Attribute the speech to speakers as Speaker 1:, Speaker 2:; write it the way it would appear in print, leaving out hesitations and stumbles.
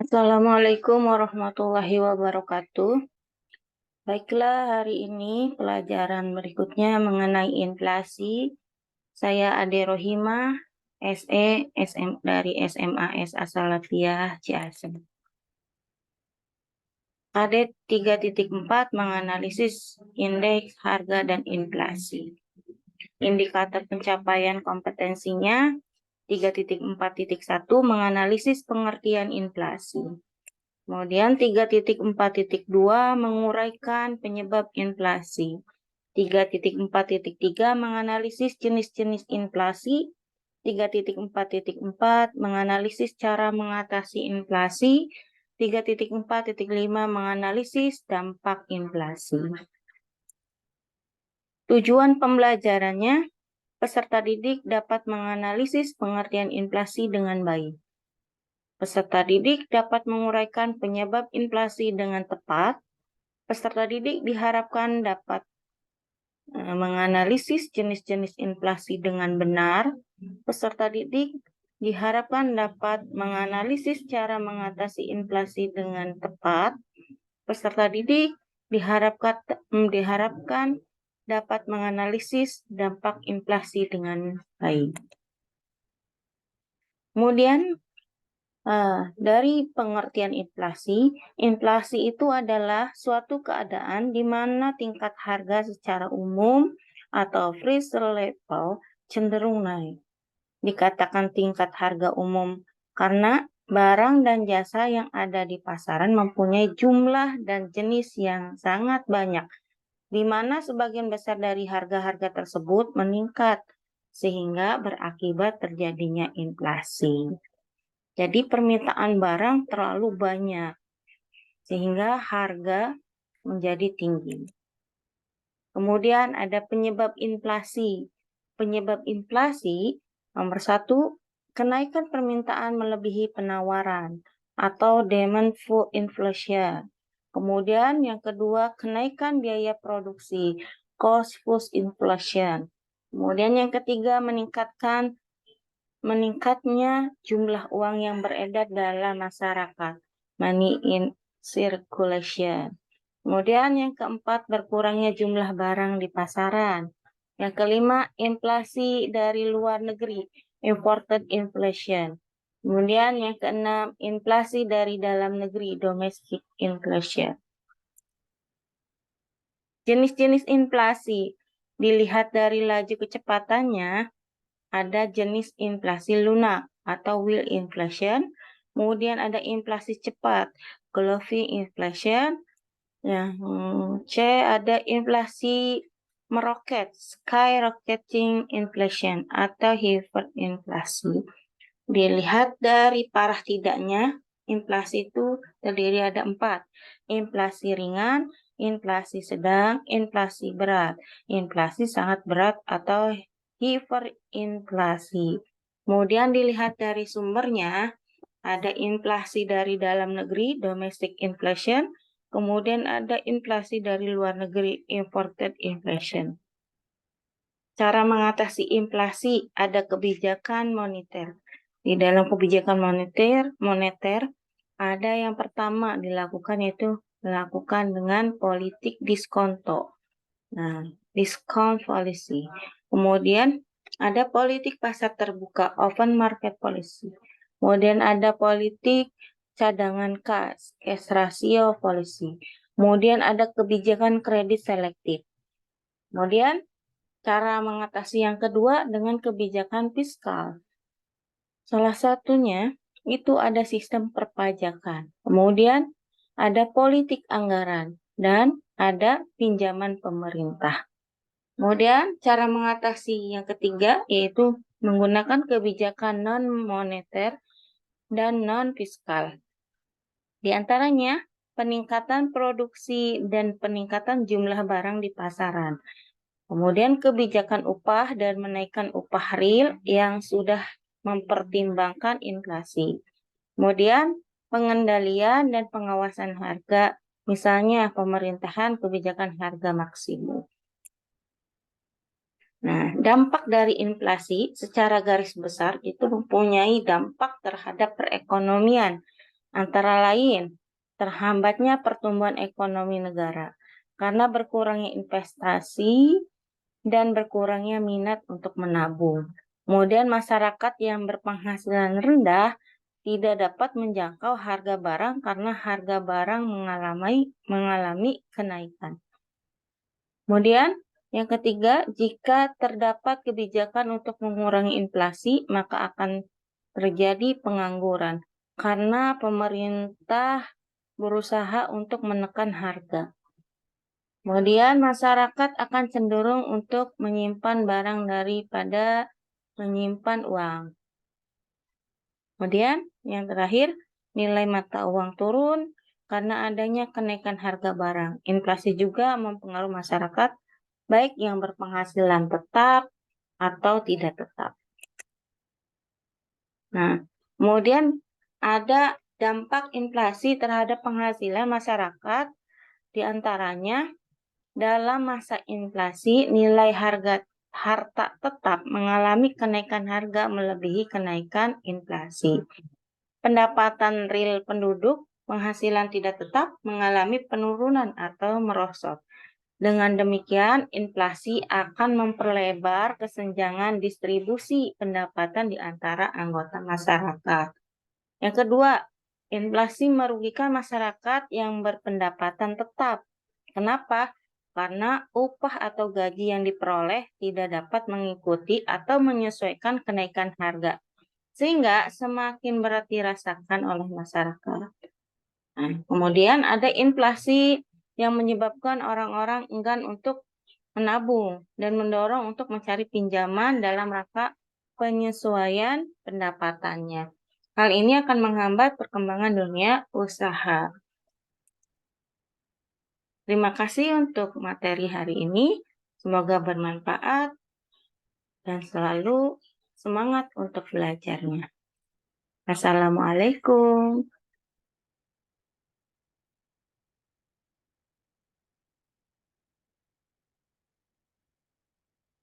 Speaker 1: Assalamualaikum warahmatullahi wabarakatuh. Baiklah, hari ini pelajaran berikutnya mengenai inflasi. Saya Ade Rohimah, SE, dari SMAS As-Salafiyah Ciasem. Kadet 3.4 menganalisis indeks harga dan inflasi. Indikator pencapaian kompetensinya 3.4.1 menganalisis pengertian inflasi. Kemudian 3.4.2 menguraikan penyebab inflasi. 3.4.3 menganalisis jenis-jenis inflasi. 3.4.4 menganalisis cara mengatasi inflasi. 3.4.5 menganalisis dampak inflasi. Tujuan pembelajarannya, peserta didik dapat menganalisis pengertian inflasi dengan baik. Peserta didik dapat menguraikan penyebab inflasi dengan tepat. Peserta didik diharapkan dapat menganalisis jenis-jenis inflasi dengan benar. Peserta didik diharapkan dapat menganalisis cara mengatasi inflasi dengan tepat. Peserta didik diharapkan dapat menganalisis dampak inflasi dengan baik. Kemudian dari pengertian inflasi, inflasi itu adalah suatu keadaan di mana tingkat harga secara umum atau price level cenderung naik. Dikatakan tingkat harga umum karena barang dan jasa yang ada di pasaran mempunyai jumlah dan jenis yang sangat banyak, di mana sebagian besar dari harga-harga tersebut meningkat, sehingga berakibat terjadinya inflasi. Jadi permintaan barang terlalu banyak, sehingga harga menjadi tinggi. Kemudian ada penyebab inflasi. Penyebab inflasi, nomor 1, kenaikan permintaan melebihi penawaran atau demand pull inflation. Kemudian yang kedua, kenaikan biaya produksi, cost push inflation. Kemudian yang ketiga, meningkatnya jumlah uang yang beredar dalam masyarakat, money in circulation. Kemudian yang keempat, berkurangnya jumlah barang di pasaran. Yang kelima, inflasi dari luar negeri, imported inflation. Kemudian yang keenam, inflasi dari dalam negeri, domestic inflation. Jenis-jenis inflasi dilihat dari laju kecepatannya. Ada jenis inflasi lunak atau wheel inflation, kemudian ada inflasi cepat, global inflation, yang C ada inflasi meroket, skyrocketing inflation atau hyperinflasi. Dilihat dari parah tidaknya, inflasi itu terdiri ada 4, inflasi ringan, inflasi sedang, inflasi berat, inflasi sangat berat atau hiperinflasi. Kemudian dilihat dari sumbernya, ada inflasi dari dalam negeri, domestic inflation, kemudian ada inflasi dari luar negeri, imported inflation. Cara mengatasi inflasi, ada kebijakan moneter. Di dalam kebijakan moneter ada yang pertama dilakukan, yaitu dilakukan dengan politik diskonto. Nah, discount policy. Kemudian ada politik pasar terbuka, open market policy. Kemudian ada politik cadangan cash ratio policy. Kemudian ada kebijakan kredit selektif. Kemudian cara mengatasi yang kedua dengan kebijakan fiskal. Salah satunya itu ada sistem perpajakan. Kemudian ada politik anggaran dan ada pinjaman pemerintah. Kemudian cara mengatasi yang ketiga yaitu menggunakan kebijakan non-moneter dan non-fiskal. Di antaranya peningkatan produksi dan peningkatan jumlah barang di pasaran. Kemudian kebijakan upah dan menaikkan upah real yang sudah mempertimbangkan inflasi. Kemudian pengendalian dan pengawasan harga, misalnya pemerintahan kebijakan harga maksimum. Nah, dampak dari inflasi secara garis besar itu mempunyai dampak terhadap perekonomian, Antara lain, terhambatnya pertumbuhan ekonomi negara karena berkurangnya investasi dan berkurangnya minat untuk menabung. Kemudian masyarakat yang berpenghasilan rendah tidak dapat menjangkau harga barang karena harga barang mengalami kenaikan. Kemudian yang ketiga, jika terdapat kebijakan untuk mengurangi inflasi, maka akan terjadi pengangguran karena pemerintah berusaha untuk menekan harga. Kemudian masyarakat akan cenderung untuk menyimpan barang daripada menyimpan uang. Kemudian yang terakhir, nilai mata uang turun karena adanya kenaikan harga barang. Inflasi juga mempengaruhi masyarakat, baik yang berpenghasilan tetap atau tidak tetap. Nah, kemudian ada dampak inflasi terhadap penghasilan masyarakat, diantaranya dalam masa inflasi, nilai harta tetap mengalami kenaikan harga melebihi kenaikan inflasi. Pendapatan real penduduk penghasilan tidak tetap mengalami penurunan atau merosot. Dengan demikian, inflasi akan memperlebar kesenjangan distribusi pendapatan di antara anggota masyarakat. Yang kedua, inflasi merugikan masyarakat yang berpendapatan tetap. Kenapa? Karena upah atau gaji yang diperoleh tidak dapat mengikuti atau menyesuaikan kenaikan harga, sehingga semakin berat dirasakan oleh masyarakat. Nah, kemudian ada inflasi yang menyebabkan orang-orang enggan untuk menabung dan mendorong untuk mencari pinjaman dalam rangka penyesuaian pendapatannya. Hal ini akan menghambat perkembangan dunia usaha. Terima kasih untuk materi hari ini. Semoga bermanfaat dan selalu semangat untuk belajarnya. Assalamualaikum.